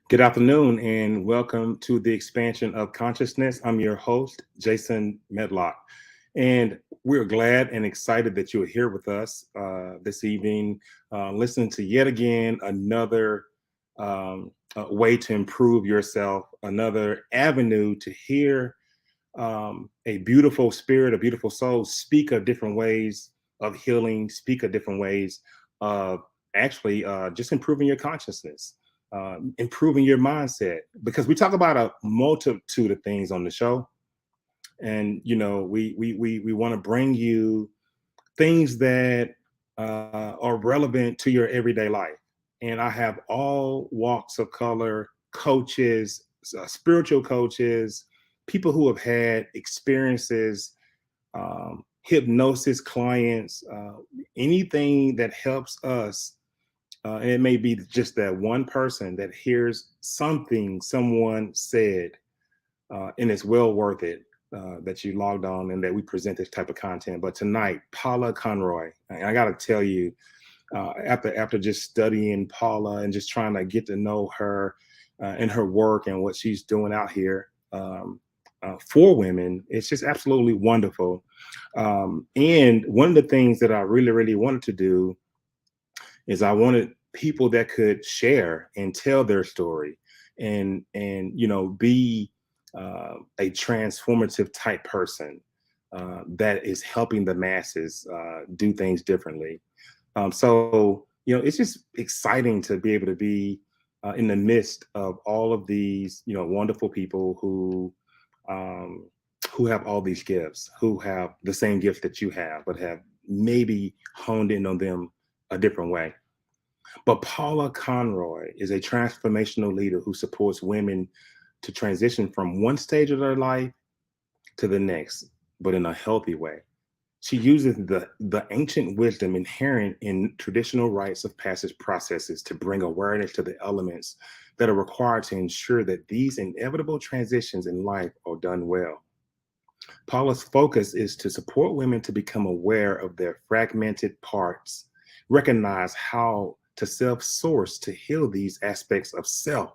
Good afternoon and welcome to the expansion of consciousness. I'm your host, Jason Medlock, and we're glad and excited that you're here with us this evening, listening to yet again another way to improve yourself, another avenue to hear a beautiful spirit, a beautiful soul speak of different ways of healing, speak of different ways of actually just improving your consciousness, improving your mindset. Because we talk about a multitude of things on the show, and we want to bring you things that are relevant to your everyday life. And I have all walks of color, coaches, spiritual coaches, people who have had experiences, hypnosis clients, anything that helps us. And it may be just that one person that hears something someone said, and it's well worth it that you logged on and that we present this type of content. But tonight, Paula Conroy, and I got to tell you, after just studying Paula and just trying to get to know her and her work and what she's doing out here for women, it's just absolutely wonderful. And one of the things that I really, really wanted to do is I wanted people that could share and tell their story and be a transformative type person that is helping the masses do things differently. So it's just exciting to be able to be in the midst of all of these wonderful people who have all these gifts, who have the same gifts that you have, but have maybe honed in on them a different way. But Paula Conroy is a transformational leader who supports women to transition from one stage of their life to the next, but in a healthy way. She uses the ancient wisdom inherent in traditional rites of passage processes to bring awareness to the elements that are required to ensure that these inevitable transitions in life are done well. Paula's focus is to support women to become aware of their fragmented parts, recognize how to self-source to heal these aspects of self,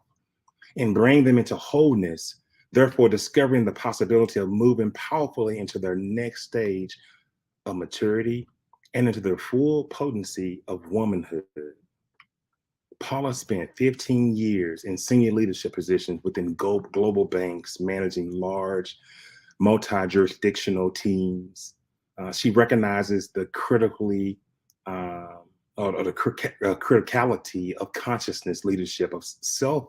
and bring them into wholeness, therefore discovering the possibility of moving powerfully into their next stage of maturity and into the full potency of womanhood. Paula spent 15 years in senior leadership positions within global banks, managing large multi-jurisdictional teams. She recognizes the criticality of consciousness leadership of self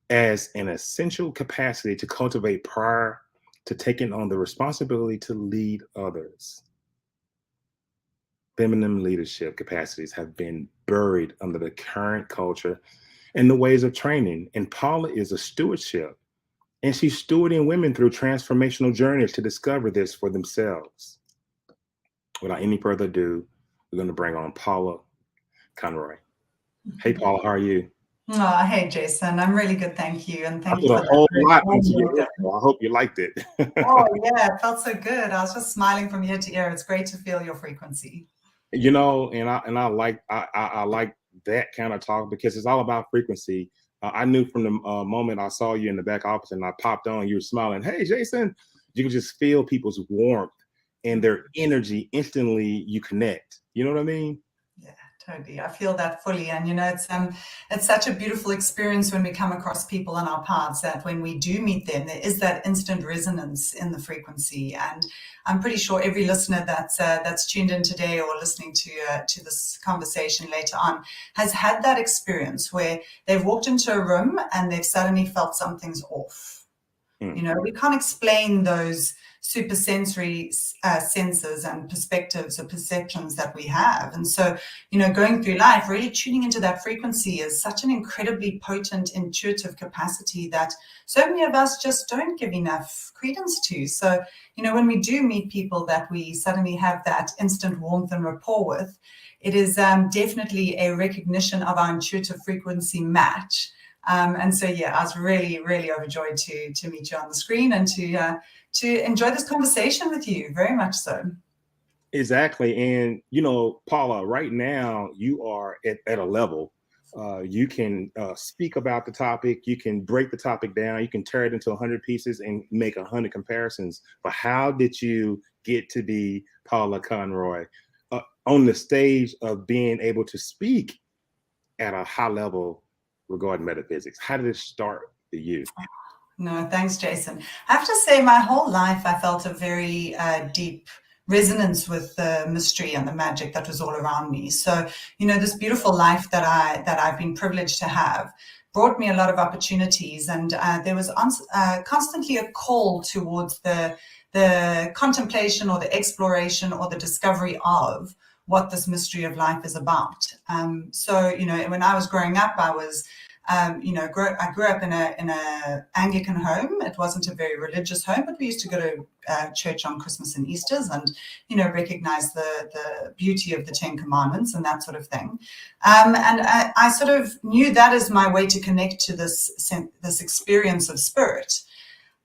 as an essential capacity to cultivate prior to taking on the responsibility to lead others. Feminine leadership capacities have been buried under the current culture and the ways of training. And Paula is a stewardship, and she's stewarding women through transformational journeys to discover this for themselves. Without any further ado, we're going to bring on Paula Conroy. Hey, Paula, how are you? Oh, hey, Jason. I'm really good, thank you. And thank you for for a whole lot that. into your intro. I hope you liked it. Oh, yeah, it felt so good. I was just smiling from ear to ear. It's great to feel your frequency. And I like that kind of talk because it's all about frequency. I knew from the moment I saw you in the back office and I popped on, you were smiling. Hey, Jason, you can just feel people's warmth and their energy instantly. You connect. You know what I mean? Yeah, totally. I feel that fully. And it's such a beautiful experience when we come across people on our paths that when we do meet them, there is that instant resonance in the frequency. And I'm pretty sure every listener that's tuned in today or listening to this conversation later on has had that experience where they've walked into a room and they've suddenly felt something's off. We can't explain those super sensory senses and perspectives or perceptions that we have. And so, going through life, really tuning into that frequency is such an incredibly potent, intuitive capacity that so many of us just don't give enough credence to. So, when we do meet people that we suddenly have that instant warmth and rapport with, it is definitely a recognition of our intuitive frequency match. And so, I was really, really overjoyed to meet you on the screen and to enjoy this conversation with you, very much so. Exactly. And, Paula, right now you are at a level You can speak about the topic. You can break the topic down. You can tear it into 100 pieces and make 100 comparisons. But how did you get to be Paula Conroy on the stage of being able to speak at a high level regarding metaphysics? How did it start for you? No, thanks, Jason. I have to say, my whole life, I felt a very deep resonance with the mystery and the magic that was all around me. So, this beautiful life that I've been privileged to have brought me a lot of opportunities, and there was constantly a call towards the contemplation or the exploration or the discovery of what this mystery of life is about. So, when I was growing up, I was I grew up in a Anglican home. It wasn't a very religious home, but we used to go to church on Christmas and Easters, and recognize the beauty of the Ten Commandments and that sort of thing. And I sort of knew that as my way to connect to this experience of spirit.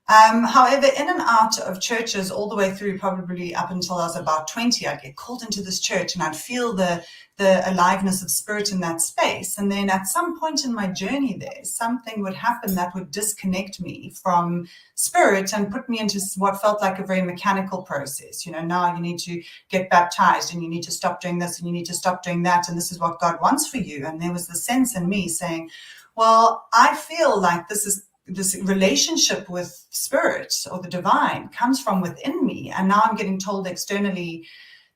However, in and out of churches all the way through, probably up until I was about 20, I'd get called into this church and I'd feel the aliveness of spirit in that space. And then at some point in my journey there, something would happen that would disconnect me from spirit and put me into what felt like a very mechanical process. Now you need to get baptized and you need to stop doing this and you need to stop doing that. And this is what God wants for you. And there was the sense in me saying, well, I feel like this relationship with spirit or the divine comes from within me. And now I'm getting told externally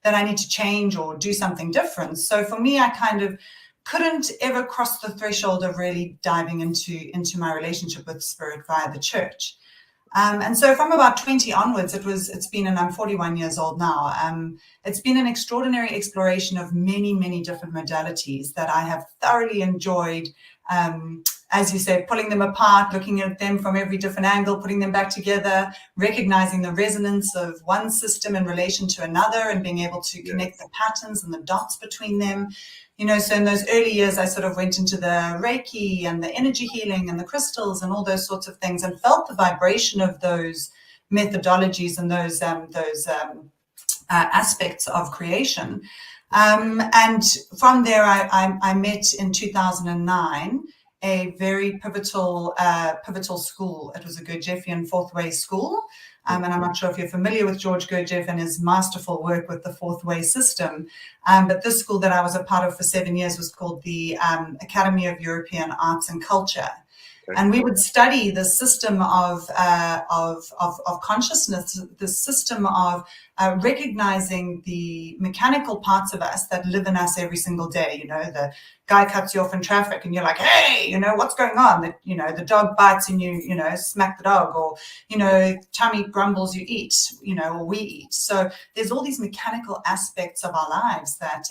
that I need to change or do something different. So for me, I kind of couldn't ever cross the threshold of really diving into my relationship with spirit via the church. And so from about 20 onwards, it's been, and I'm 41 years old now, it's been an extraordinary exploration of many, many different modalities that I have thoroughly enjoyed. As you say, pulling them apart, looking at them from every different angle, putting them back together, recognizing the resonance of one system in relation to another and being able to connect the patterns and the dots between them. So in those early years, I sort of went into the Reiki and the energy healing and the crystals and all those sorts of things and felt the vibration of those methodologies and those aspects of creation. And from there, I met in 2009 a very pivotal school. It was a Gurdjieffian fourth way school. And I'm not sure if you're familiar with George Gurdjieff and his masterful work with the fourth way system. But this school that I was a part of for 7 years was called the Academy of European Arts and Culture. Okay. And we would study the system of consciousness, the system of recognizing the mechanical parts of us that live in us every single day. The guy cuts you off in traffic and you're like, hey, what's going on? The dog bites and you smack the dog, or, tummy grumbles, you eat, or we eat. So there's all these mechanical aspects of our lives that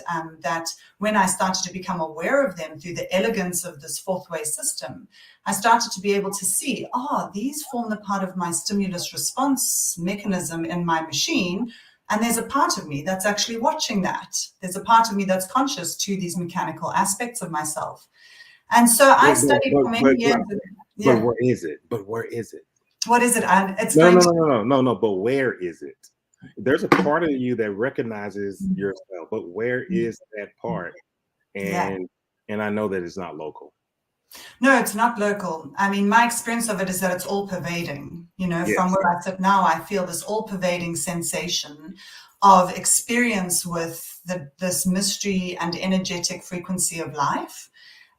when I started to become aware of them through the elegance of this fourth way system, I started to be able to see, these form the part of my stimulus response mechanism in my machine. And there's a part of me that's actually watching that. There's a part of me that's conscious to these mechanical aspects of myself. And so I studied for many years. But where is it? What is it? And it's no. But where is it? There's a part of you that recognizes yourself, but where is that part? And I know that it's not local. No, it's not local. I mean, my experience of it is that it's all pervading. From where I sit now, I feel this all pervading sensation of experience with this mystery and energetic frequency of life.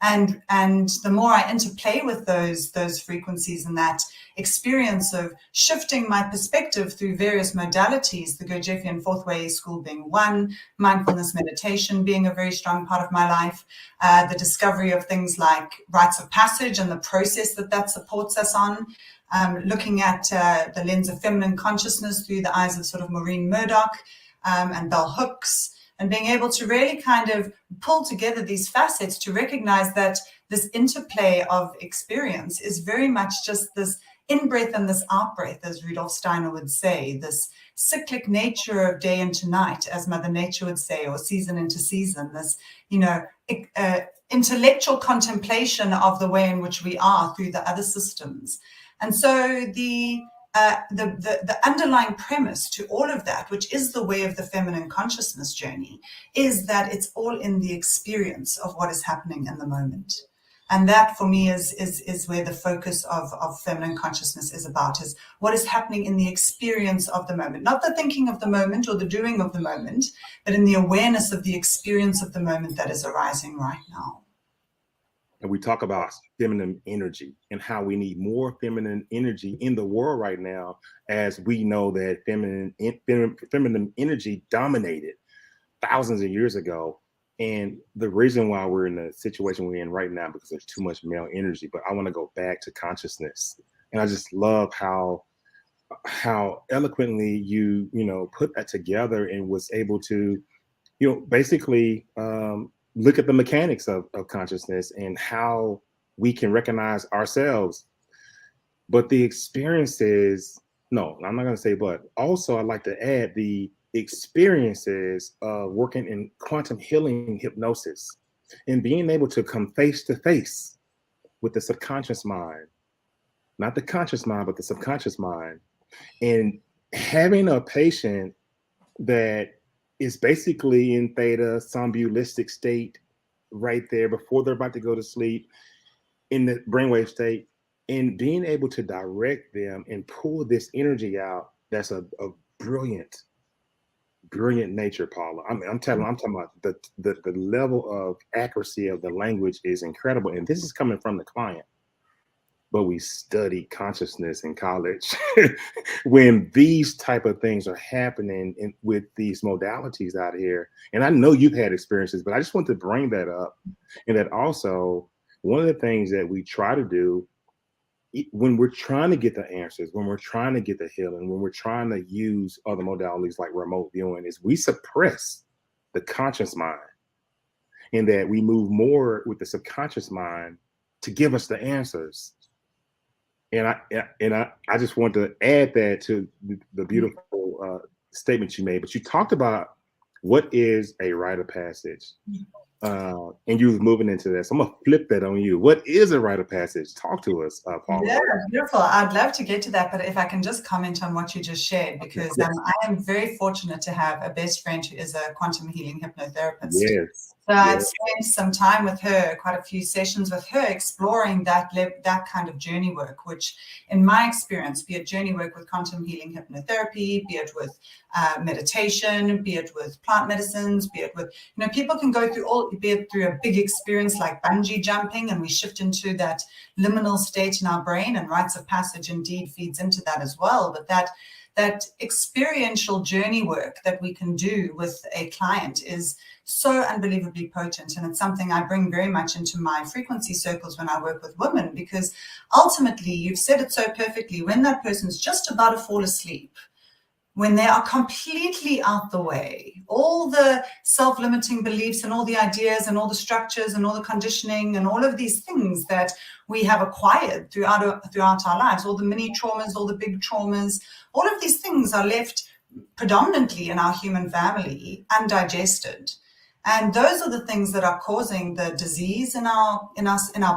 And the more I interplay with those frequencies and that experience of shifting my perspective through various modalities, the Gurdjieffian fourth way school being one, mindfulness meditation being a very strong part of my life, the discovery of things like Rites of Passage and the process that supports us on, looking at the lens of feminine consciousness through the eyes of sort of Maureen Murdoch and bell hooks, and being able to really kind of pull together these facets to recognize that this interplay of experience is very much just this in-breath and this out-breath, as Rudolf Steiner would say, this cyclic nature of day into night, as Mother Nature would say, or season into season, this, intellectual contemplation of the way in which we are through the other systems. And so the the underlying premise to all of that, which is the way of the feminine consciousness journey, is that it's all in the experience of what is happening in the moment. And that for me is where the focus of feminine consciousness is about, is what is happening in the experience of the moment, not the thinking of the moment or the doing of the moment, but in the awareness of the experience of the moment that is arising right now. And we talk about feminine energy and how we need more feminine energy in the world right now, as we know that feminine energy dominated thousands of years ago. And the reason why we're in the situation we're in right now, because there's too much male energy. But I want to go back to consciousness. And I just love how eloquently you put that together and was able to, basically look at the mechanics of consciousness and how we can recognize ourselves. But the experiences, no, I'm not going to say but. Also, I'd like to add the experiences of working in quantum healing hypnosis and being able to come face to face with the subconscious mind, not the conscious mind, but the subconscious mind, and having a patient that is basically in theta somnambulistic state right there before they're about to go to sleep, in the brainwave state, and being able to direct them and pull this energy out. That's a brilliant nature, Paula. I'm talking about the level of accuracy of the language is incredible. And this is coming from the client. But we studied consciousness in college when these type of things are happening with these modalities out here. And I know you've had experiences, but I just want to bring that up. And that also, one of the things that we try to do when we're trying to get the answers, when we're trying to get the healing, when we're trying to use other modalities like remote viewing, is we suppress the conscious mind, and that we move more with the subconscious mind to give us the answers. And I just want to add that to the beautiful statement you made. But you talked about what is a rite of passage, and you was moving into that. So I'm gonna flip that on you. What is a rite of passage? Talk to us, Paula. Yeah, beautiful. I'd love to get to that, but if I can just comment on what you just shared, because Yes. I am very fortunate to have a best friend who is a quantum healing hypnotherapist. Yes. So I've spent some time with her, quite a few sessions with her, exploring that kind of journey work, which in my experience, be it journey work with quantum healing hypnotherapy, be it with meditation, be it with plant medicines, be it with, people can go through be it through a big experience like bungee jumping, and we shift into that liminal state in our brain, and rites of passage indeed feeds into that as well. But that experiential journey work that we can do with a client is so unbelievably potent. And it's something I bring very much into my frequency circles when I work with women, because ultimately, you've said it so perfectly, when that person's just about to fall asleep, when they are completely out the way, all the self-limiting beliefs and all the ideas and all the structures and all the conditioning and all of these things that we have acquired throughout our lives, all the mini traumas, all the big traumas, all of these things are left predominantly in our human family undigested. And those are the things that are causing the disease in our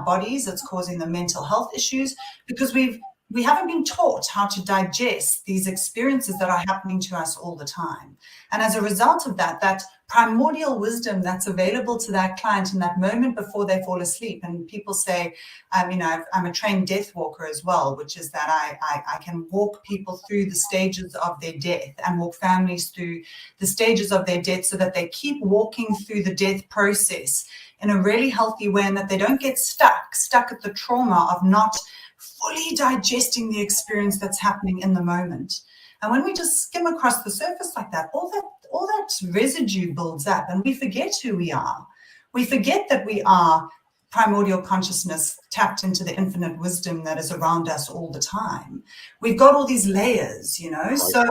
bodies. It's causing the mental health issues, because we haven't been taught how to digest these experiences that are happening to us all the time. And as a result of that primordial wisdom that's available to that client in that moment before they fall asleep. And people say, I'm a trained death walker as well, which is that I can walk people through the stages of their death and walk families through the stages of their death, so that they keep walking through the death process in a really healthy way, and that they don't get stuck at the trauma of not fully digesting the experience that's happening in the moment. And when we just skim across the surface like that, all that residue builds up, and we forget who we are. We forget that we are primordial consciousness tapped into the infinite wisdom that is around us all the time. We've got all these layers, So,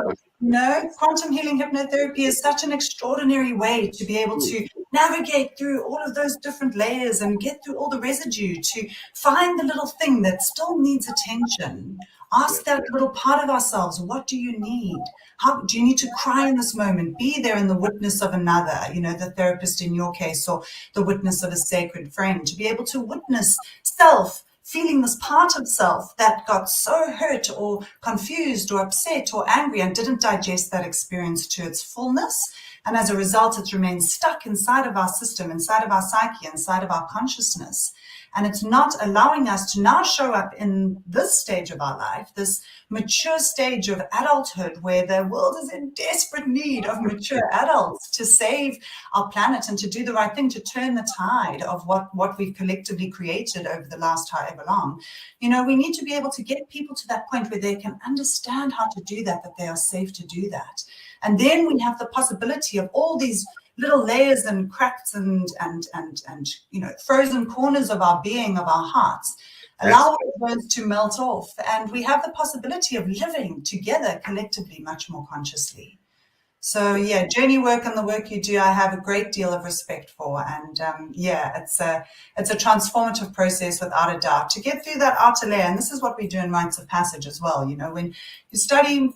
quantum healing hypnotherapy is such an extraordinary way to be able to navigate through all of those different layers and get through all the residue, to find the little thing that still needs attention. Ask that little part of ourselves, what do you need? How do you need to cry in this moment? Be there in the witness of another, the therapist in your case, or the witness of a sacred friend, to be able to witness self feeling this part of self that got so hurt or confused or upset or angry and didn't digest that experience to its fullness. And as a result, it's remained stuck inside of our system, inside of our psyche, inside of our consciousness. And it's not allowing us to now show up in this stage of our life, this mature stage of adulthood, where the world is in desperate need of mature adults to save our planet and to do the right thing, to turn the tide of what we've collectively created over the last however long. You know, we need to be able to get people to that point where they can understand how to do that they are safe to do that. And then we have the possibility of all these little layers and cracks and you know, frozen corners of our being, of our hearts, allow those to melt off, and we have the possibility of living together collectively much more consciously. So yeah, journey work and the work you do, I have a great deal of respect for, and yeah, it's a transformative process without a doubt to get through that outer layer. And this is what we do in Rites of Passage as well. You know, when you study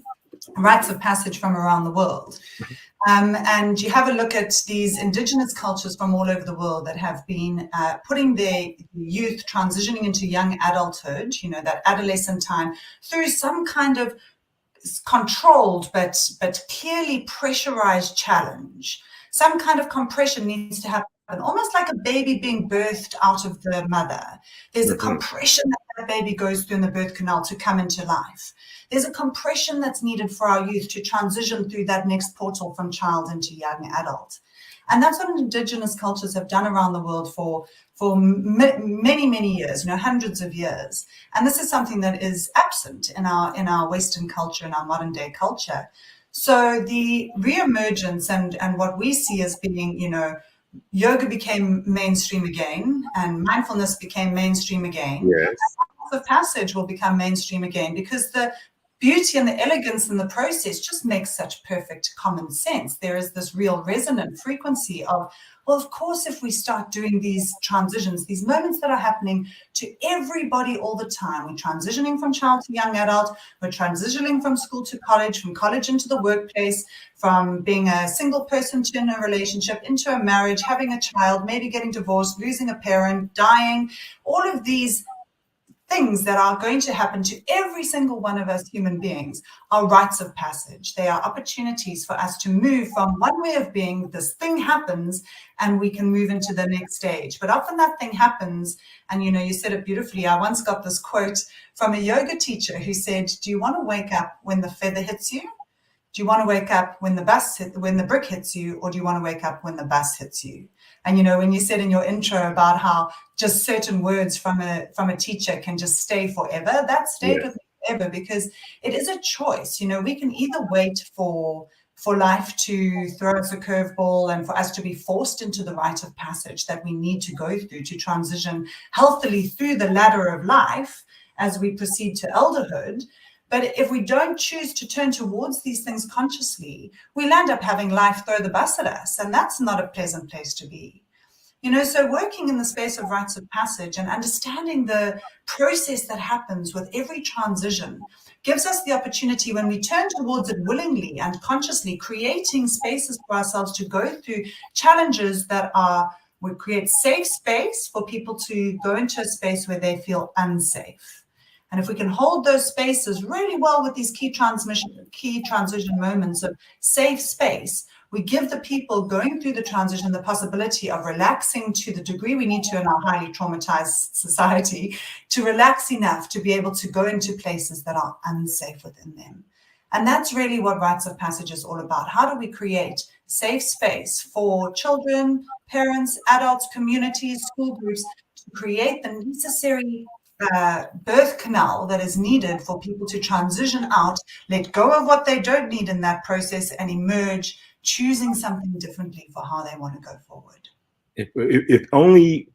Rites of Passage from around the world, and you have a look at these indigenous cultures from all over the world that have been putting their youth transitioning into young adulthood, you know, that adolescent time, through some kind of controlled but clearly pressurized challenge. Some kind of compression needs to happen, almost like a baby being birthed out of the mother. There's a compression that baby goes through in the birth canal to come into life. There's a compression that's needed for our youth to transition through that next portal from child into young adult. And that's what indigenous cultures have done around the world for many, many years, you know, hundreds of years. And this is something that is absent in our Western culture, in our modern day culture. So the reemergence and what we see as being, you know, yoga became mainstream again, and mindfulness became mainstream again. Yes. The passage will become mainstream again, because the beauty and the elegance in the process just makes such perfect common sense. There is this real resonant frequency of, well, of course, if we start doing these transitions, these moments that are happening to everybody all the time, we're transitioning from child to young adult, we're transitioning from school to college, from college into the workplace, from being a single person to in a relationship, into a marriage, having a child, maybe getting divorced, losing a parent, dying, all of these things that are going to happen to every single one of us human beings are rites of passage. They are opportunities for us to move from one way of being, this thing happens, and we can move into the next stage. But often that thing happens, and you know, you said it beautifully. I once got this quote from a yoga teacher who said, do you want to wake up when the feather hits you? Do you want to wake up when the brick hits you, or do you want to wake up when the bus hits you? And you know, when you said in your intro about how just certain words from a teacher can just stay forever, that stayed with me forever, because it is a choice. You know, we can either wait for life to throw us a curveball and for us to be forced into the rite of passage that we need to go through to transition healthily through the ladder of life as we proceed to elderhood. But if we don't choose to turn towards these things consciously, we'll end up having life throw the bus at us. And that's not a pleasant place to be. You know, so working in the space of rites of passage and understanding the process that happens with every transition gives us the opportunity, when we turn towards it willingly and consciously, creating spaces for ourselves to go through challenges that would create safe space for people to go into a space where they feel unsafe. And if we can hold those spaces really well with these key transition moments of safe space, we give the people going through the transition the possibility of relaxing to the degree we need to in our highly traumatized society, to relax enough to be able to go into places that are unsafe within them. And that's really what Rites of Passage is all about. How do we create safe space for children, parents, adults, communities, school groups, to create the necessary birth canal that is needed for people to transition out, let go of what they don't need in that process, and emerge choosing something differently for how they want to go forward. If only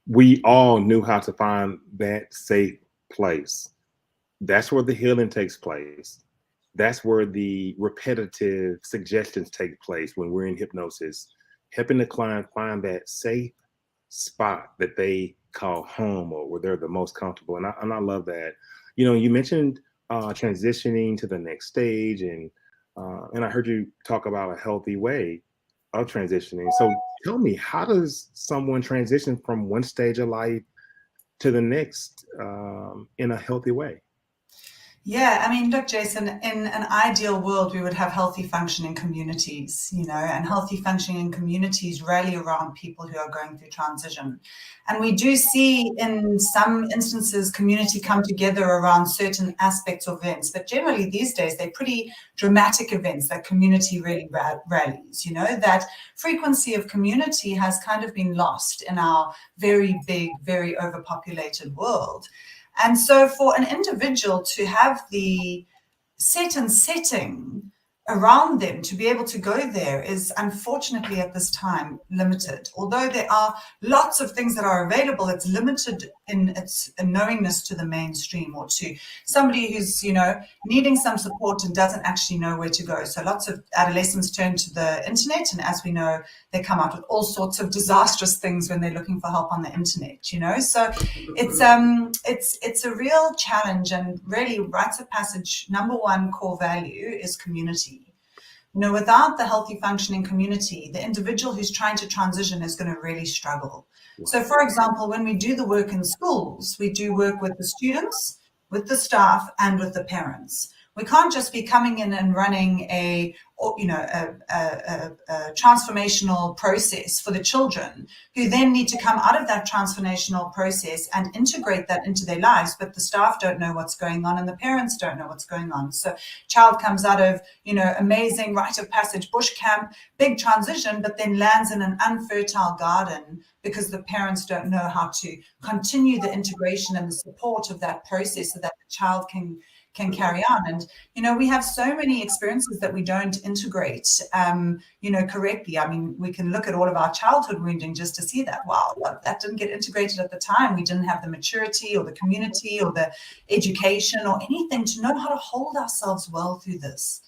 we all knew how to find that safe place. That's where the healing takes place. That's where the repetitive suggestions take place when we're in hypnosis, helping the client find that safe spot that they call home, or where they're the most comfortable. And I love that. You know, you mentioned transitioning to the next stage, and I heard you talk about a healthy way of transitioning. So tell me, how does someone transition from one stage of life to the next in a healthy way? Yeah, I mean, look, Jason, in an ideal world, we would have healthy functioning communities, and healthy functioning communities rally around people who are going through transition. And we do see in some instances community come together around certain aspects of events, but generally these days they're pretty dramatic events that community really rallies. That frequency of community has kind of been lost in our very big, very overpopulated world. And so for an individual to have the set and setting around them to be able to go there is unfortunately at this time limited. Although there are lots of things that are available, it's limited in its knowingness to the mainstream or to somebody who's, needing some support and doesn't actually know where to go. So lots of adolescents turn to the internet, and as we know, they come out with all sorts of disastrous things when they're looking for help on the internet, So it's a real challenge, and really Rites of Passage number one core value is community. Without the healthy functioning community, the individual who's trying to transition is going to really struggle. So for example, when we do the work in schools, we do work with the students, with the staff, and with the parents. We can't just be coming in and running a transformational process for the children who then need to come out of that transformational process and integrate that into their lives, but the staff don't know what's going on and the parents don't know what's going on. So child comes out of, amazing rite of passage bush camp, big transition, but then lands in an unfertile garden because the parents don't know how to continue the integration and the support of that process so that the child can carry on. And, we have so many experiences that we don't integrate, correctly. I mean, we can look at all of our childhood wounding just to see that, wow, that didn't get integrated at the time. We didn't have the maturity or the community or the education or anything to know how to hold ourselves well through this.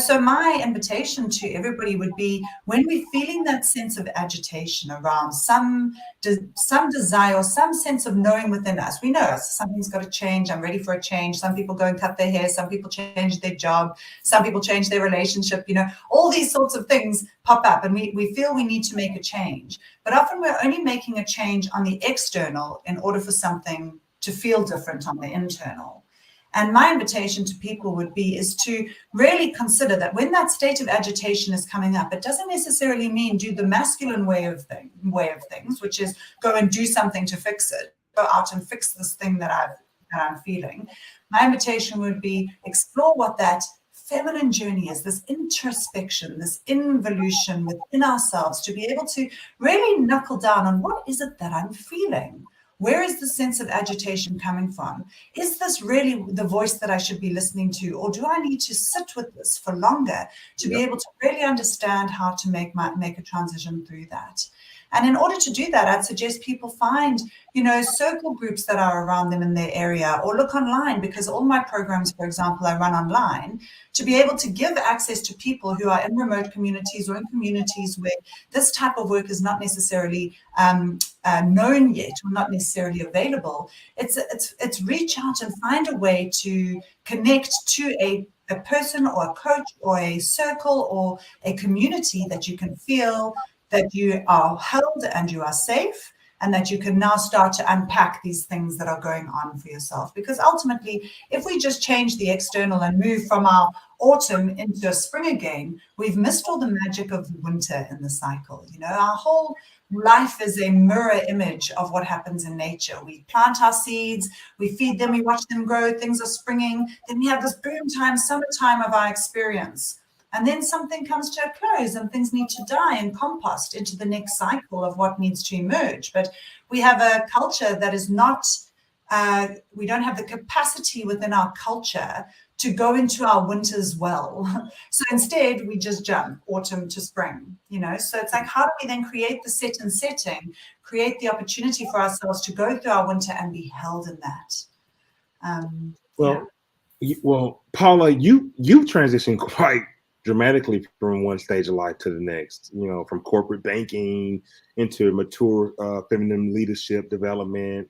So my invitation to everybody would be, when we're feeling that sense of agitation around some desire or some sense of knowing within us, we know something's got to change. I'm ready for a change. Some people go and cut their hair. Some people change their job. Some people change their relationship. All these sorts of things pop up, and we feel we need to make a change. But often we're only making a change on the external in order for something to feel different on the internal. And my invitation to people would be is to really consider that when that state of agitation is coming up, it doesn't necessarily mean do the masculine way of things, which is go and do something to fix it, go out and fix this thing that I'm feeling. My invitation would be explore what that feminine journey is, this introspection, this involution within ourselves, to be able to really knuckle down on what is it that I'm feeling. Where is the sense of agitation coming from? Is this really the voice that I should be listening to? Or do I need to sit with this for longer to be able to really understand how to make a transition through that? And in order to do that, I'd suggest people find, circle groups that are around them in their area, or look online, because all my programs, for example, I run online, to be able to give access to people who are in remote communities or in communities where this type of work is not necessarily known yet or not necessarily available. It's reach out and find a way to connect to a person or a coach or a circle or a community that you can feel that you are held and you are safe, and that you can now start to unpack these things that are going on for yourself. Because ultimately, if we just change the external and move from our autumn into a spring again, we've missed all the magic of the winter in the cycle. Our whole life is a mirror image of what happens in nature. We plant our seeds, we feed them, we watch them grow, things are springing. Then we have this boom time, summertime of our experience. And then something comes to a close and things need to die and compost into the next cycle of what needs to emerge. But we have a culture that is not, we don't have the capacity within our culture to go into our winters well. So instead, we just jump autumn to spring, So it's like, how do we then create the set and setting, create the opportunity for ourselves to go through our winter and be held in that? Well, Paula, you transitioned quite dramatically from one stage of life to the next, from corporate banking into mature feminine leadership development.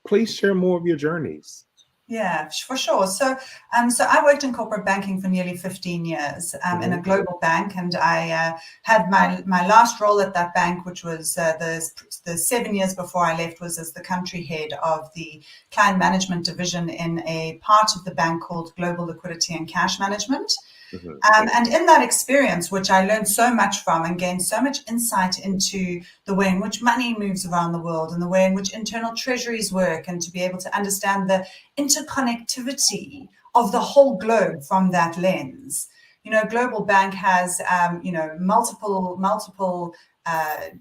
Please share more of your journeys. Yeah, for sure. So I worked in corporate banking for nearly 15 years in a global bank, and I had my last role at that bank, which was the 7 years before I left, was as the country head of the client management division in a part of the bank called Global Liquidity and Cash Management. And in that experience, which I learned so much from and gained so much insight into the way in which money moves around the world and the way in which internal treasuries work, and to be able to understand the interconnectivity of the whole globe from that lens. Global Bank has, multiple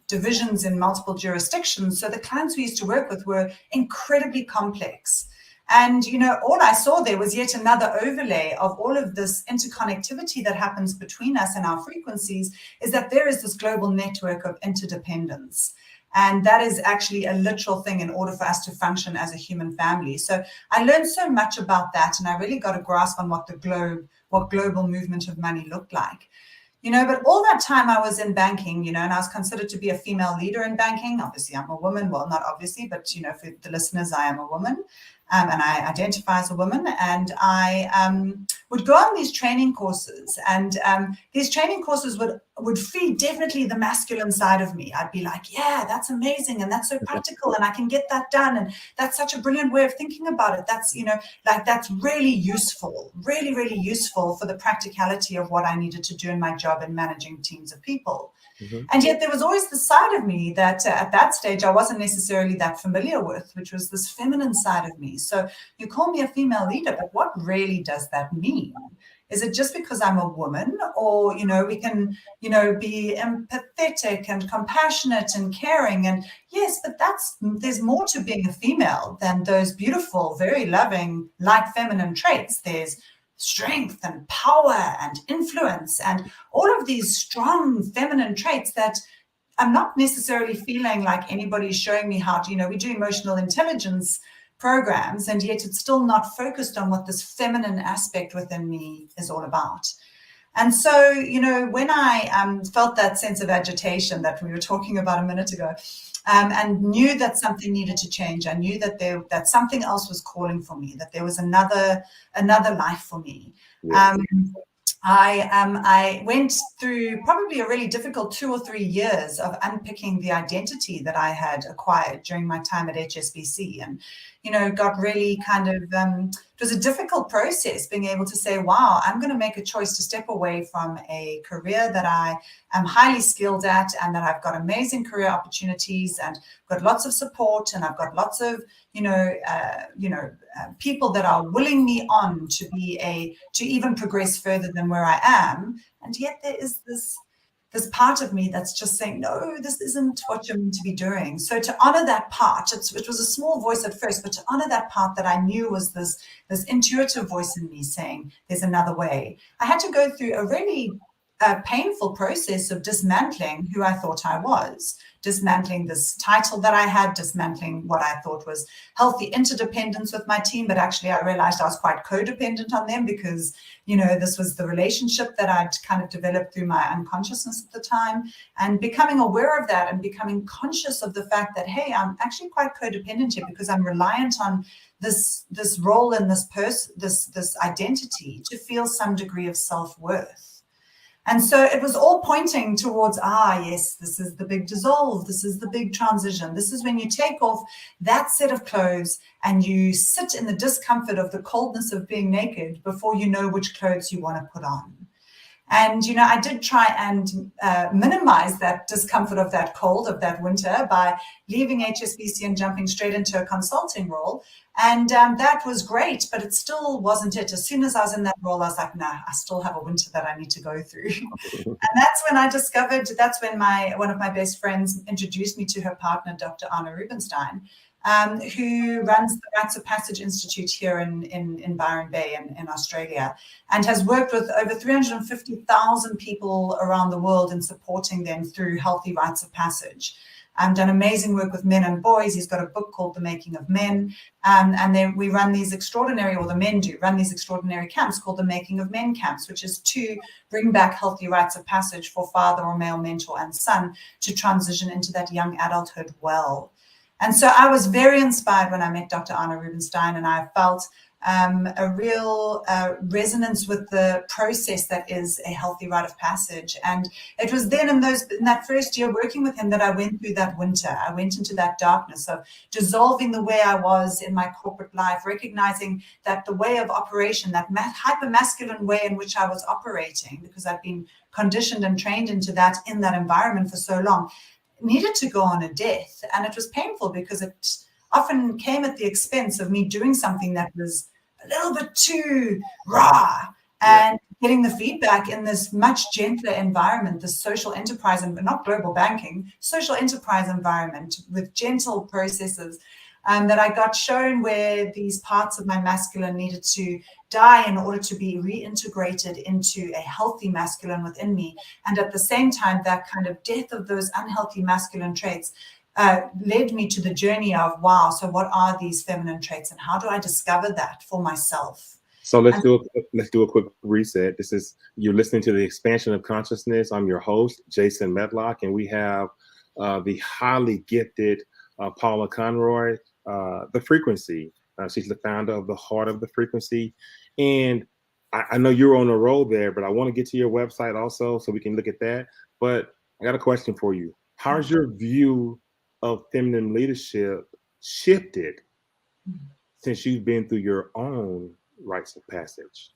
divisions in multiple jurisdictions. So the clients we used to work with were incredibly complex. And, all I saw there was yet another overlay of all of this interconnectivity that happens between us and our frequencies, is that there is this global network of interdependence. And that is actually a literal thing in order for us to function as a human family. So I learned so much about that, and I really got a grasp on what global movement of money looked like. But all that time I was in banking, and I was considered to be a female leader in banking. Obviously, I'm a woman. Well, not obviously, but, for the listeners, I am a woman. And I identify as a woman, and I would go on these training courses, and these training courses would feed definitely the masculine side of me. I'd be like, yeah, that's amazing, and that's so practical, and I can get that done, and that's such a brilliant way of thinking about it. That's, that's really useful, really, really useful for the practicality of what I needed to do in my job in managing teams of people. And yet there was always the side of me that at that stage I wasn't necessarily that familiar with, which was this feminine side of me. So you call me a female leader, but what really does that mean? Is it just because I'm a woman? Or, we can, be empathetic and compassionate and caring. And yes, but there's more to being a female than those beautiful, very loving, light feminine traits. There's strength and power and influence and all of these strong feminine traits that I'm not necessarily feeling like anybody's showing me how to, we do emotional intelligence programs, and yet it's still not focused on what this feminine aspect within me is all about. And so, when I felt that sense of agitation that we were talking about a minute ago, and knew that something needed to change, I knew that something else was calling for me, that there was another life for me. Yeah. I went through probably a really difficult 2 or 3 years of unpicking the identity that I had acquired during my time at HSBC, and got really kind of, it was a difficult process being able to say, wow, I'm going to make a choice to step away from a career that I am highly skilled at, and that I've got amazing career opportunities and got lots of support, and I've got lots of, people that are willing me on to even progress further than where I am. And yet there is this part of me that's just saying, no, this isn't what you're meant to be doing. So to honor that part, it was a small voice at first, but to honor that part that I knew was this intuitive voice in me saying, there's another way. I had to go through a really painful process of dismantling who I thought I was, dismantling this title that I had, dismantling what I thought was healthy interdependence with my team. But actually, I realized I was quite codependent on them because, this was the relationship that I'd kind of developed through my unconsciousness at the time. And becoming aware of that and becoming conscious of the fact that, hey, I'm actually quite codependent here because I'm reliant on this role in this identity to feel some degree of self-worth. And so it was all pointing towards, yes, this is the big dissolve. This is the big transition. This is when you take off that set of clothes and you sit in the discomfort of the coldness of being naked before you know which clothes you want to put on. And, I did try and minimize that discomfort of that cold, of that winter, by leaving HSBC and jumping straight into a consulting role. And that was great, but it still wasn't it. As soon as I was in that role, I was like, nah, I still have a winter that I need to go through. And that's when I discovered, that's when one of my best friends introduced me to her partner, Dr. Anna Rubinstein, who runs the Rites of Passage Institute here in Byron Bay in Australia, and has worked with over 350,000 people around the world in supporting them through healthy rites of passage. Done amazing work with men and boys. He's got a book called The Making of Men. And then we run these extraordinary, or the men do, run these extraordinary camps called the Making of Men camps, which is to bring back healthy rites of passage for father or male mentor and son to transition into that young adulthood well. And so I was very inspired when I met Dr. Anna Rubinstein, and I felt a real resonance with the process that is a healthy rite of passage. And it was then in that first year working with him that I went through that winter. I went into that darkness of dissolving the way I was in my corporate life, recognizing that the way of operation, that hyper-masculine way in which I was operating, because I've been conditioned and trained into that in that environment for so long, needed to go on a death. And it was painful because it often came at the expense of me doing something that was a little bit too raw, and getting the feedback in this much gentler environment, this social enterprise, and not global banking, social enterprise environment with gentle processes, that I got shown where these parts of my masculine needed to die in order to be reintegrated into a healthy masculine within me. And at the same time, that kind of death of those unhealthy masculine traits led me to the journey of, wow, so what are these feminine traits and how do I discover that for myself? So let's do a quick reset. You're listening to the Expansion of Consciousness. I'm your host, Jason Medlock, and we have the highly gifted Paula Conroy, the Frequency. She's the founder of the Heart of the Frequency. And I know you're on a roll there, but I want to get to your website also so we can look at that. But I got a question for you. How's your view of feminine leadership shifted since you've been through your own rites of passage?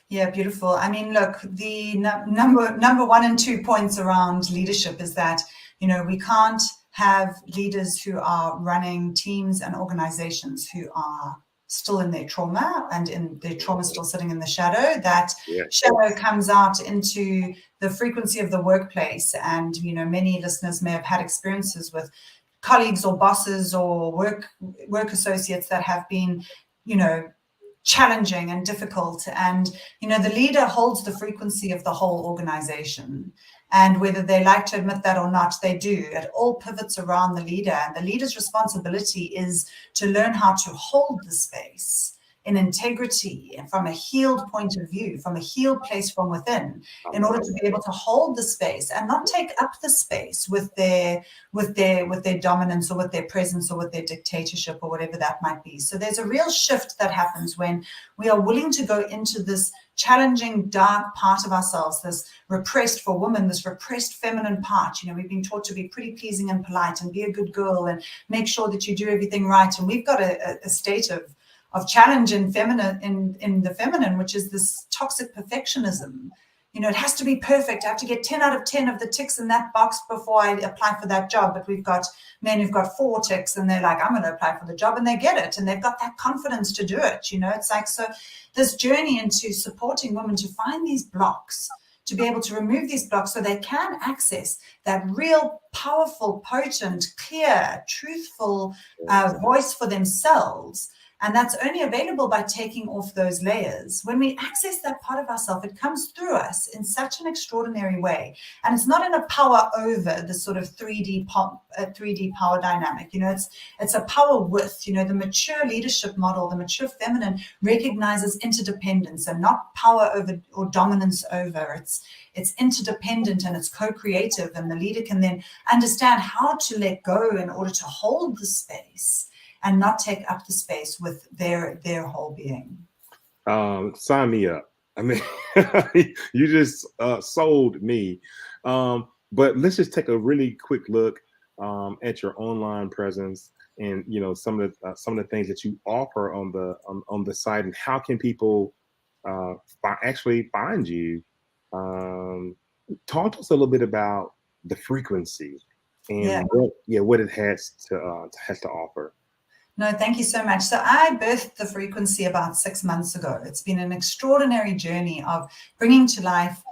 Yeah, beautiful. I mean, look, the number 1 and 2 points around leadership is that, we can't have leaders who are running teams and organizations who are still in their trauma, and in their trauma still sitting in the shadow. That shadow comes out into the frequency of the workplace. And, many listeners may have had experiences with colleagues or bosses or work associates that have been, challenging and difficult. And, the leader holds the frequency of the whole organization. And whether they like to admit that or not, they do. It all pivots around the leader. And the leader's responsibility is to learn how to hold the space in integrity and from a healed point of view, from a healed place from within, in order to be able to hold the space and not take up the space with their dominance or with their presence or with their dictatorship or whatever that might be. So there's a real shift that happens when we are willing to go into this challenging, dark part of ourselves, this repressed, for women, this repressed feminine part. We've been taught to be pretty pleasing and polite and be a good girl and make sure that you do everything right. And we've got a state of challenge in the feminine, which is this toxic perfectionism. It has to be perfect. I have to get 10 out of 10 of the ticks in that box before I apply for that job. But we've got men who've got 4 ticks and they're like, I'm going to apply for the job, and they get it. And they've got that confidence to do it. It's like, so this journey into supporting women to find these blocks, to be able to remove these blocks so they can access that real, powerful, potent, clear, truthful voice for themselves. And that's only available by taking off those layers. When we access that part of ourselves, it comes through us in such an extraordinary way. And it's not in a power over, the sort of 3D power dynamic. It's a power with. The mature leadership model, the mature feminine, recognizes interdependence and not power over or dominance over. It's interdependent and it's co-creative. And the leader can then understand how to let go in order to hold the space and not take up the space with their whole being. Sign me up. I mean, you just sold me. But let's just take a really quick look at your online presence and some of the things that you offer on the site, and how can people actually find you. Talk to us a little bit about the frequency and what it has to offer. No, thank you so much. So I birthed the frequency about 6 months ago. It's been an extraordinary journey of bringing to life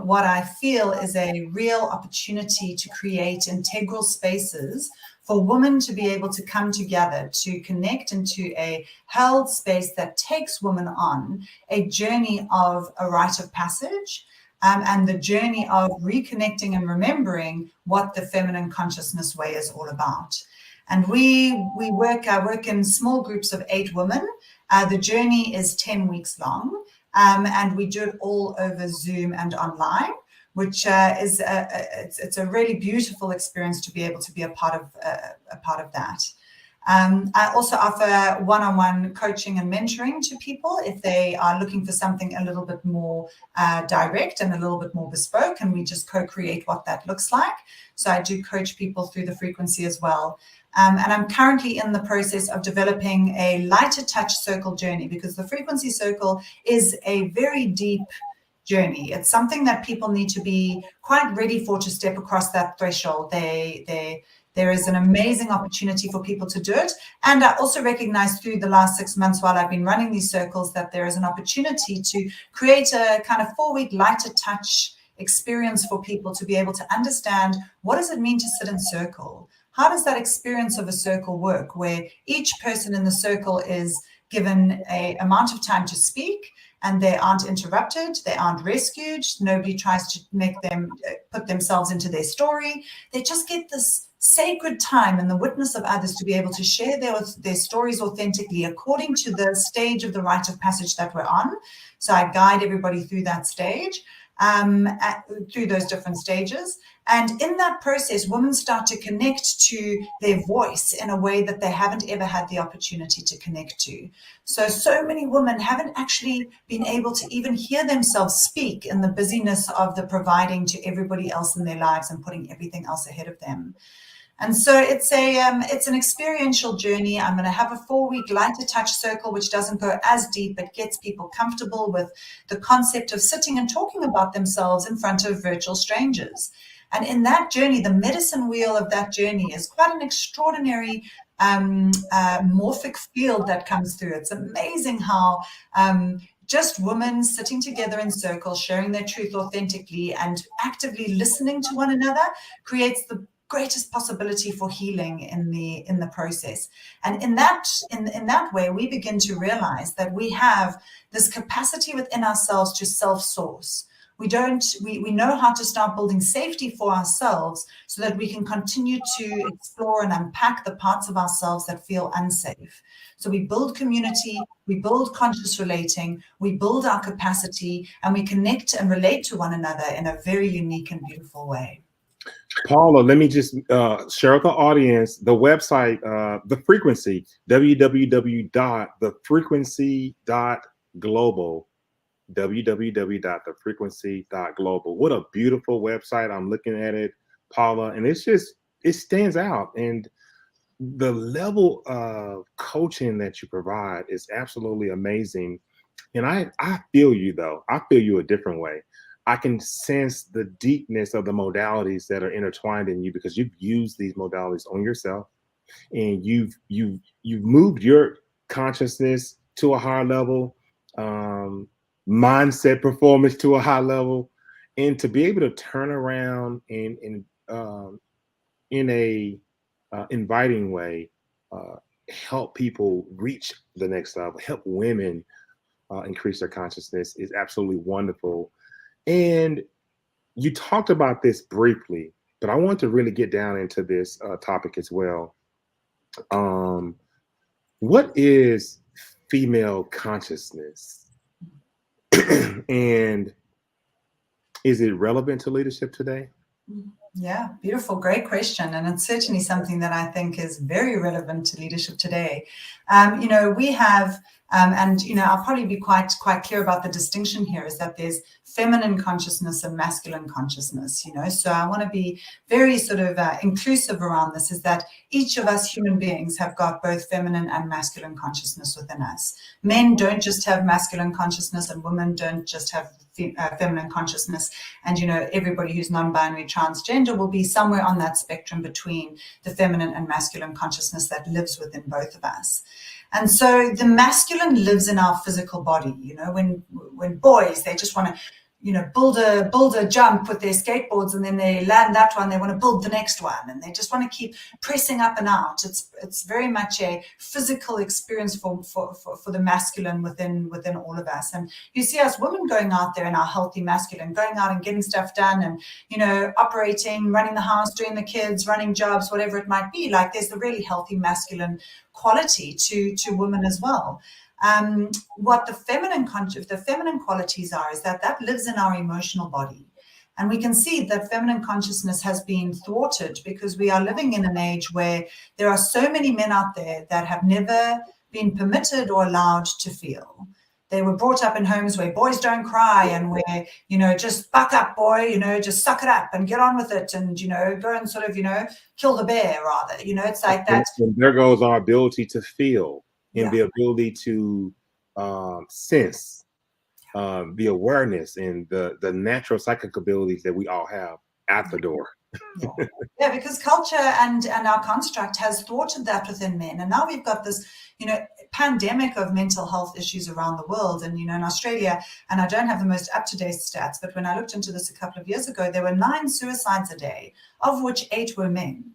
what I feel is a real opportunity to create integral spaces for women to be able to come together, to connect into a held space that takes women on a journey of a rite of passage, and the journey of reconnecting and remembering what the feminine consciousness way is all about. And I work in small groups of 8 women. The journey is 10 weeks long, and we do it all over Zoom and online, which is it's a really beautiful experience to be able to be a part of that. I also offer one-on-one coaching and mentoring to people if they are looking for something a little bit more direct and a little bit more bespoke, and we just co-create what that looks like. So I do coach people through the frequency as well. And I'm currently in the process of developing a lighter touch circle journey, because the frequency circle is a very deep journey. It's something that people need to be quite ready for, to step across that threshold. There is an amazing opportunity for people to do it. And I also recognize through the last 6 months while I've been running these circles that there is an opportunity to create a kind of 4-week lighter touch experience for people to be able to understand, what does it mean to sit in circle? How does that experience of a circle work, where each person in the circle is given an amount of time to speak, and they aren't interrupted, they aren't rescued, nobody tries to make them put themselves into their story. They just get this sacred time in the witness of others to be able to share their stories authentically according to the stage of the rite of passage that we're on. So I guide everybody through that stage, through those different stages. And in that process, women start to connect to their voice in a way that they haven't ever had the opportunity to connect to. So many women haven't actually been able to even hear themselves speak in the busyness of the providing to everybody else in their lives and putting everything else ahead of them. And so it's an experiential journey. I'm going to have a 4-week lighter touch circle, which doesn't go as deep, but gets people comfortable with the concept of sitting and talking about themselves in front of virtual strangers. And in that journey, the medicine wheel of that journey is quite an extraordinary morphic field that comes through. It's amazing how just women sitting together in circles, sharing their truth authentically and actively listening to one another creates the greatest possibility for healing in the process. And in that way, we begin to realize that we have this capacity within ourselves to self-source. We know how to start building safety for ourselves so that we can continue to explore and unpack the parts of ourselves that feel unsafe. So we build community, we build conscious relating, we build our capacity, and we connect and relate to one another in a very unique and beautiful way. Paula, let me just share with the audience the website, the frequency, www.thefrequency.global, www.thefrequency.global. What a beautiful website. I'm looking at it, Paula, and it stands out. And the level of coaching that you provide is absolutely amazing. And I feel you, though. I feel you a different way. I can sense the deepness of the modalities that are intertwined in you, because you've used these modalities on yourself, and you've moved your consciousness to a higher level, mindset performance to a high level, and to be able to turn around and in a inviting way, help people reach the next level, help women increase their consciousness is absolutely wonderful. And you talked about this briefly, but I want to really get down into this topic as well. What is female consciousness? And is it relevant to leadership today? Yeah, beautiful, great question. And it's certainly something that I think is very relevant to leadership today. We have, I'll probably be quite clear about the distinction here, is that there's feminine consciousness and masculine consciousness, So I want to be very sort of inclusive around this, is that each of us human beings have got both feminine and masculine consciousness within us. Men don't just have masculine consciousness, and women don't just have feminine consciousness. And everybody who's non-binary, transgender will be somewhere on that spectrum between the feminine and masculine consciousness that lives within both of us. And so the masculine lives in our physical body. When boys, they just want to build a jump with their skateboards, and then they land that one, they want to build the next one, and they just want to keep pressing up and out. It's very much a physical experience for the masculine within all of us. And you see us women going out there in our healthy masculine, going out and getting stuff done, and operating, running the house, doing the kids, running jobs, whatever it might be. Like, there's the really healthy masculine quality to women as well. What the feminine qualities are is that lives in our emotional body. And we can see that feminine consciousness has been thwarted because we are living in an age where there are so many men out there that have never been permitted or allowed to feel. They were brought up in homes where boys don't cry and where, just buck up, boy, just suck it up and get on with it and, go and sort of, kill the bear rather. It's like that. And there goes our ability to feel and Yeah. the ability to sense, the awareness and the natural psychic abilities that we all have at the door. Yeah, because culture and our construct has thwarted that within men. And now we've got this, pandemic of mental health issues around the world. And, in Australia, and I don't have the most up-to-date stats, but when I looked into this a couple of years ago, there were 9 suicides a day, of which 8 were men.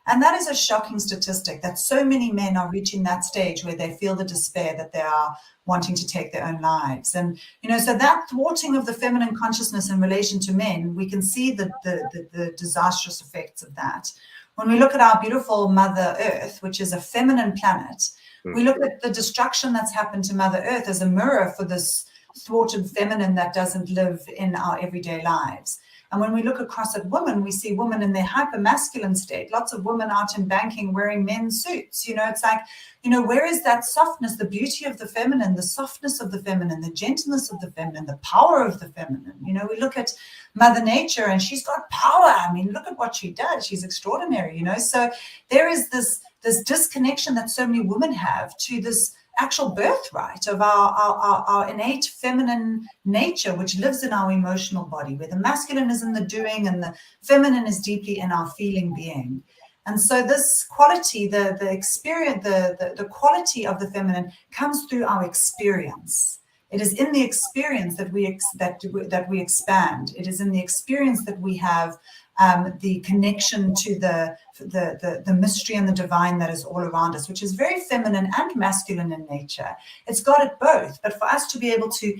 And that is a shocking statistic that so many men are reaching that stage where they feel the despair that they are wanting to take their own lives. And, so that thwarting of the feminine consciousness in relation to men, we can see the disastrous effects of that. When we look at our beautiful Mother Earth, which is a feminine planet, we look at the destruction that's happened to Mother Earth as a mirror for this thwarted feminine that doesn't live in our everyday lives. And when we look across at women, we see women in their hyper-masculine state. Lots of women out in banking wearing men's suits. It's like, where is that softness, the beauty of the feminine, the softness of the feminine, the gentleness of the feminine, the power of the feminine? We look at Mother Nature and she's got power. I mean, look at what she does. She's extraordinary, So there is this disconnection that so many women have to this actual birthright of our innate feminine nature, which lives in our emotional body, where the masculine is in the doing and the feminine is deeply in our feeling being. And so this quality, the experience, the quality of the feminine comes through our experience. It is in the experience that we expand. It is in the experience that we have the connection to the mystery and the divine that is all around us, which is very feminine and masculine in nature. It's got it both. But for us to be able to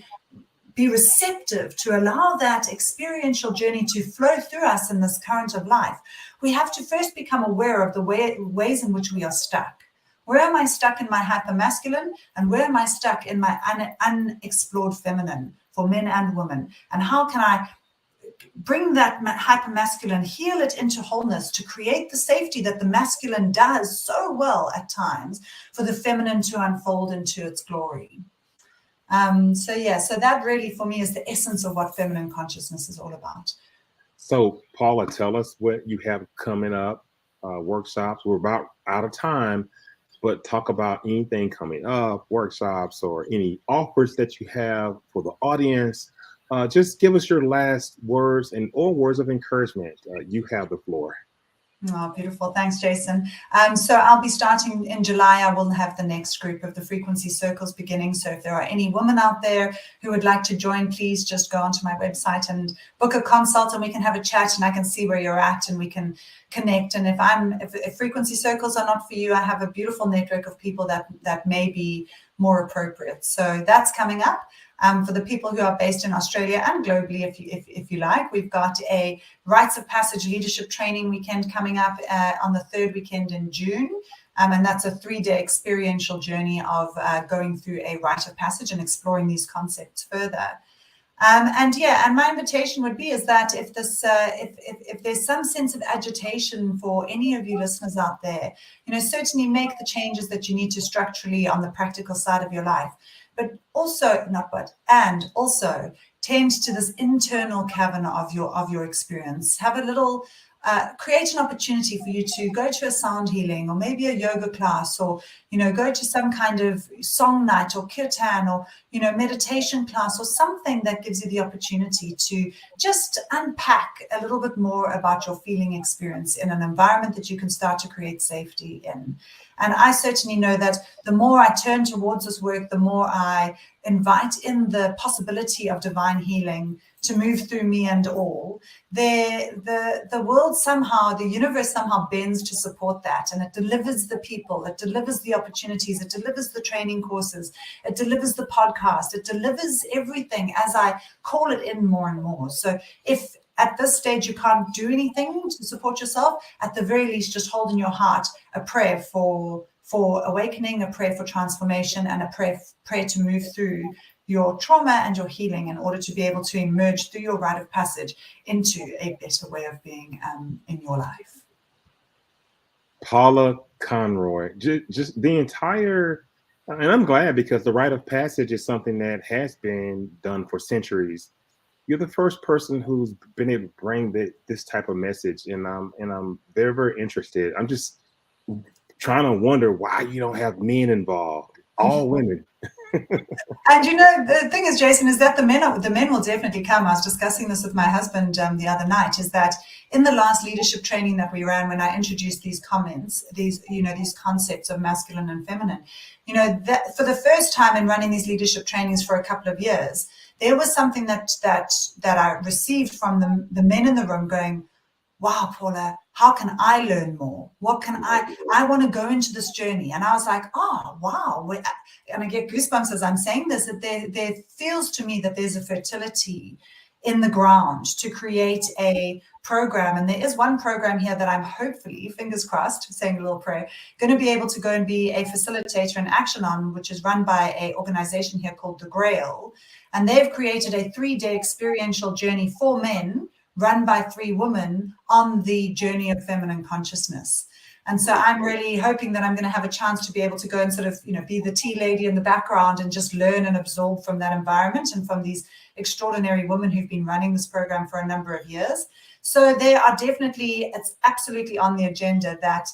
be receptive, to allow that experiential journey to flow through us in this current of life, we have to first become aware of the ways in which we are stuck. Where am I stuck in my hypermasculine, and where am I stuck in my unexplored feminine for men and women? And how can I bring that hypermasculine, heal it into wholeness to create the safety that the masculine does so well at times for the feminine to unfold into its glory? So that really for me is the essence of what feminine consciousness is all about. So Paula, tell us what you have coming up, workshops. We're about out of time, but talk about anything coming up, workshops, or any offers that you have for the audience. Just give us your last words or words of encouragement. You have the floor. Oh, beautiful. Thanks, Jason. So I'll be starting in July. I will have the next group of the frequency circles beginning. So if there are any women out there who would like to join, please just go onto my website and book a consult and we can have a chat and I can see where you're at and we can connect. And if frequency circles are not for you, I have a beautiful network of people that may be more appropriate. So that's coming up. For the people who are based in Australia and globally, if you like, we've got a Rites of Passage leadership training weekend coming up on the 3rd weekend in June. And that's a 3-day experiential journey of going through a rite of passage and exploring these concepts further. And my invitation would be is that if there's some sense of agitation for any of you listeners out there, certainly make the changes that you need to structurally on the practical side of your life. But also tend to this internal cavern of your experience. Have a little, create an opportunity for you to go to a sound healing or maybe a yoga class or, go to some kind of song night or kirtan or, meditation class or something that gives you the opportunity to just unpack a little bit more about your feeling experience in an environment that you can start to create safety in. And I certainly know that the more I turn towards this work, the more I invite in the possibility of divine healing to move through me and all. The world somehow, the universe somehow bends to support that, and it delivers the people, it delivers the opportunities, it delivers the training courses, it delivers the podcast, it delivers everything as I call it in more and more. So if at this stage you can't do anything to support yourself, at the very least just hold in your heart a prayer for awakening, a prayer for transformation, and a prayer to move through your trauma and your healing in order to be able to emerge through your rite of passage into a better way of being in your life. Paula Conroy, just the entire, and I'm glad because the rite of passage is something that has been done for centuries. You're the first person who's been able to bring this type of message, and I'm very, very interested. I'm just trying to wonder why you don't have men involved, all women. And you know, the thing is, Jason, is that the men will definitely come. I was discussing this with my husband the other night, is that in the last leadership training that we ran, when I introduced these comments, these concepts of masculine and feminine, that for the first time in running these leadership trainings for a couple of years, there was something that I received from the men in the room going, wow, Paula, how can I learn more? What can I want to go into this journey. And I was like, oh, wow. And I get goosebumps as I'm saying this, that there feels to me that there's a fertility in the ground to create a program. And there is one program here that I'm hopefully, fingers crossed, saying a little prayer, going to be able to go and be a facilitator in action on, which is run by an organization here called the Grail. And they've created a 3-day experiential journey for men run by 3 women on the journey of feminine consciousness. And so I'm really hoping that I'm going to have a chance to be able to go and sort of, be the tea lady in the background and just learn and absorb from that environment and from these extraordinary women who've been running this program for a number of years. So they are definitely, it's absolutely on the agenda that,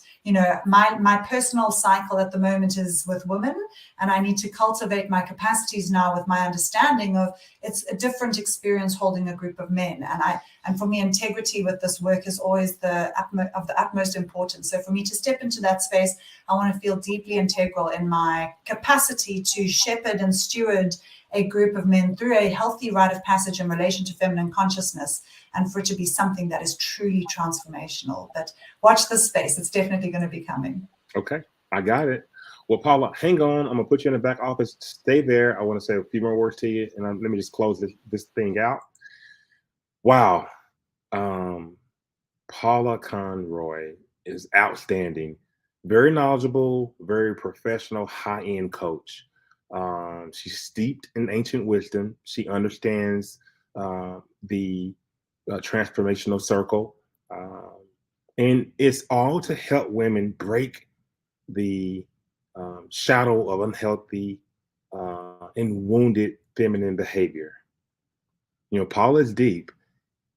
my personal cycle at the moment is with women, and I need to cultivate my capacities now with my understanding of it's a different experience holding a group of men. And for me, integrity with this work is always of the utmost importance. So for me to step into that space, I want to feel deeply integral in my capacity to shepherd and steward a group of men through a healthy rite of passage in relation to feminine consciousness, and for it to be something that is truly transformational. But watch this space. It's definitely going to be coming. Okay, I got it. Well, Paula, hang on. I'm going to put you in the back office. Stay there. I want to say a few more words to you, and let me just close this thing out. Wow. Paula Conroy is outstanding. Very knowledgeable, very professional, high-end coach. She's steeped in ancient wisdom. She understands the transformational circle. And it's all to help women break the shadow of unhealthy and wounded feminine behavior. Paula is deep.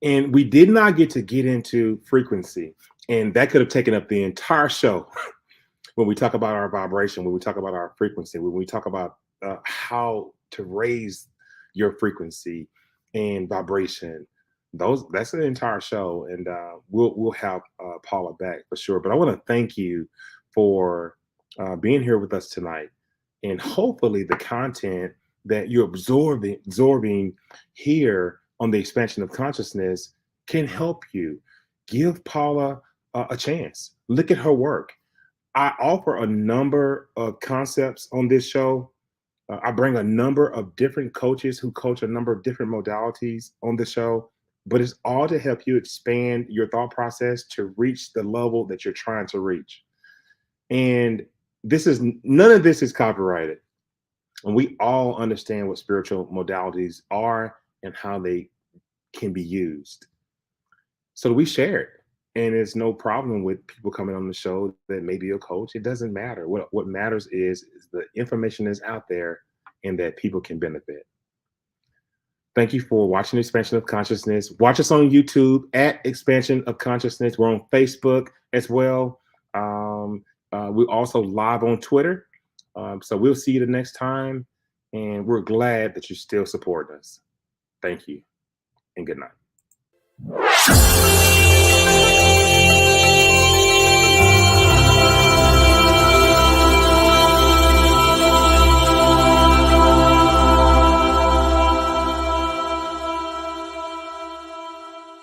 And we did not get into frequency. And that could have taken up the entire show when we talk about our vibration, when we talk about our frequency, when we talk about how to raise your frequency and vibration. That's an entire show. And we'll have Paula back for sure. But I want to thank you for being here with us tonight. And hopefully the content that you're absorbing here on the expansion of consciousness can help you. Give Paula a chance. Look at her work. I offer a number of concepts on this show. I bring a number of different coaches who coach a number of different modalities on the show, but it's all to help you expand your thought process to reach the level that you're trying to reach. And none of this is copyrighted. And we all understand what spiritual modalities are and how they can be used. So we share it. And it's no problem with people coming on the show that may be a coach. It doesn't matter. What matters is the information is out there and that people can benefit. Thank you for watching Expansion of Consciousness. Watch us on YouTube at Expansion of Consciousness. We're on Facebook as well. We're also live on Twitter. So we'll see you the next time. And we're glad that you're still supporting us. Thank you and good night.